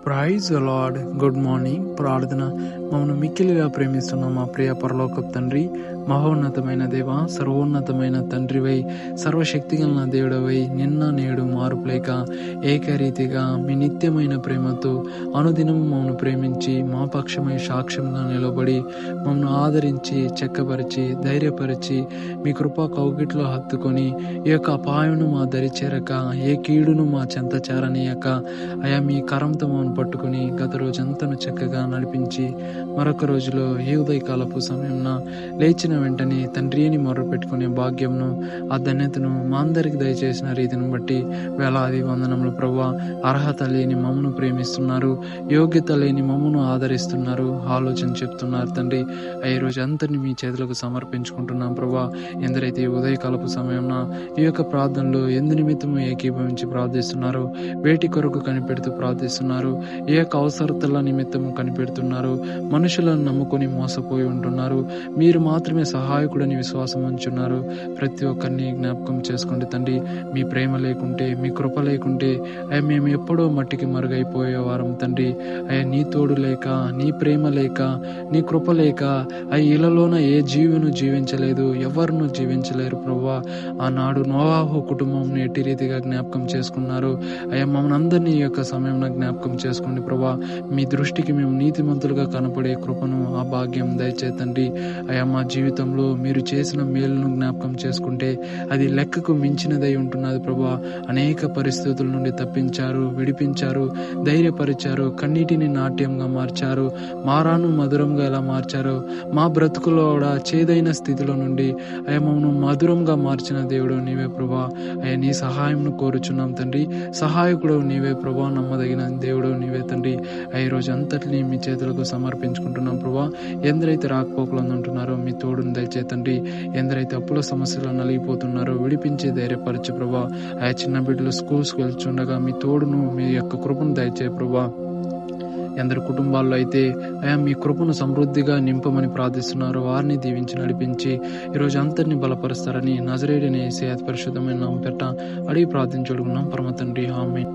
Praise the Lord. Good morning. ప్రార్థన. మమ్మల్ని మిక్కిలిగా ప్రేమిస్తున్న మా ప్రియ పరలోకపు తండ్రి, మహోన్నతమైన దేవ, సర్వోన్నతమైన తండ్రివై, సర్వశక్తిగల దేవుడవై, నిన్న నేడు మార్పులేక ఏకరీతిగా మీ నిత్యమైన ప్రేమతో అనుదినము మమ్మల్ని ప్రేమించి మా పక్షమై సాక్ష్యంగా నిలబడి మమ్మల్ని ఆదరించి చెక్కపరిచి ధైర్యపరిచి మీ కృపా కౌగిట్లో హత్తుకొని ఈ యొక్క అపాయమును మా దరి చేరక ఏ కీడును మా చెంత చేరనీయక అయా మీ కరంతో మమ్మల్ని పట్టుకుని గత రోజంతను చక్కగా నడిపించి మరొక రోజులో ఏ ఉదయకాలపు సమయంన లేచిన వెంటనే తండ్రి అని మొర్రపెట్టుకునే భాగ్యంను ఆ ధన్యతను మా అందరికి దయచేసిన రీతిని బట్టి వేలాది వందనములు ప్రభువా. అర్హత లేని మమ్మను ప్రేమిస్తున్నారు, యోగ్యత లేని మమ్మను ఆదరిస్తున్నారు, ఆలోచన చెప్తున్నారు తండ్రి. ఈ రోజు అంతని మీ చేతులకు సమర్పించుకుంటున్నాం ప్రభువా. ఎందరైతే ఈ ఉదయకాలపు సమయంన ఈ యొక్క ప్రార్థనలో ఎందు నిమిత్తము ఏకీభవించి ప్రార్థిస్తున్నారు, వేటి కొరకు కనిపెడుతూ ప్రార్థిస్తున్నారు, ఏ యొక్క అవసరతల నిమిత్తము కనిపెడుతున్నారు, మనుషులను నమ్ముకొని మోసపోయి ఉంటున్నారు, మీరు మాత్రమే సహాయకుడని విశ్వాసం ఉంచున్నారు. ప్రతి ఒక్కరిని జ్ఞాపకం చేసుకోండి తండ్రి. మీ ప్రేమ లేకుంటే, మీ కృప లేకుంటే అయ్యా మేము ఎప్పుడో మట్టికి మరుగైపోయేవారం తండ్రి. అయ్యా నీ తోడు లేక, నీ ప్రేమ లేక, నీ కృప లేక ఇళ్లలోన ఏ జీవును జీవించలేదు, ఎవరిను జీవించలేరు ప్రభువా. ఆనాడు నోవాహు కుటుంబం ఎట్టి రీతిగా జ్ఞాపకం చేసుకున్నారు. అయ్యా మమ్మల్ని అందరినీ ఈ యొక్క సమయంలో జ్ఞాపకం చేసుకోండి ప్రభా. మీ దృష్టికి మేము నీతిమంతులుగా కనపడే కృపను, ఆ భాగ్యం దయచేతండి. అయ్యా మా జీవితంలో మీరు చేసిన మేలును జ్ఞాపకం చేసుకుంటే అది లెక్కకు మించినదై ఉంటున్నది ప్రభా. అనేక పరిస్థితుల నుండి తప్పించారు, విడిపించారు, ధైర్యపరిచారు, కన్నీటిని నాట్యంగా మార్చారు, మారాను మధురంగా ఎలా మార్చారు, మా బ్రతుకులో కూడా చేదైన స్థితిలో నుండి అయ్యా మమ్మను మధురంగా మార్చిన దేవుడు నీవే ప్రభా. అయ్యా నీ సహాయంను కోరుచున్నాం తండ్రి. సహాయకుడు నీవే ప్రభా, నమ్మదగిన దేవుడు నీవే తండ్రి. ఈ రోజు అంతటిని మీ చేతులకు సమర్పించుకుంటున్నాం ప్రభా. ఎందరైతే రాకపోకలందు ఉంటున్నారో మీ తోడును దయచేతండి. ఎందరైతే అప్పుల సమస్యలు నలిగిపోతున్నారో విడిపించి ధైర్యపరచు ప్రభా. ఆ చిన్న బిడ్డలు స్కూల్స్కి వెళ్తుండగా మీ తోడును, మీ యొక్క కృపను దయచే ప్రభా. ఎందరు కుటుంబాల్లో అయితే అయా మీ కృపను సమృద్ధిగా నింపమని ప్రార్థిస్తున్నారు, వారిని దీవించి నడిపించి ఈరోజు అంతరిని బలపరుస్తారని నజరేయుడైన యేసయ్య అతి పరిశుద్ధమైన నామమున అడిగి ప్రార్థించుకుంటున్నాం పరమ తండ్రి. ఆమేన్.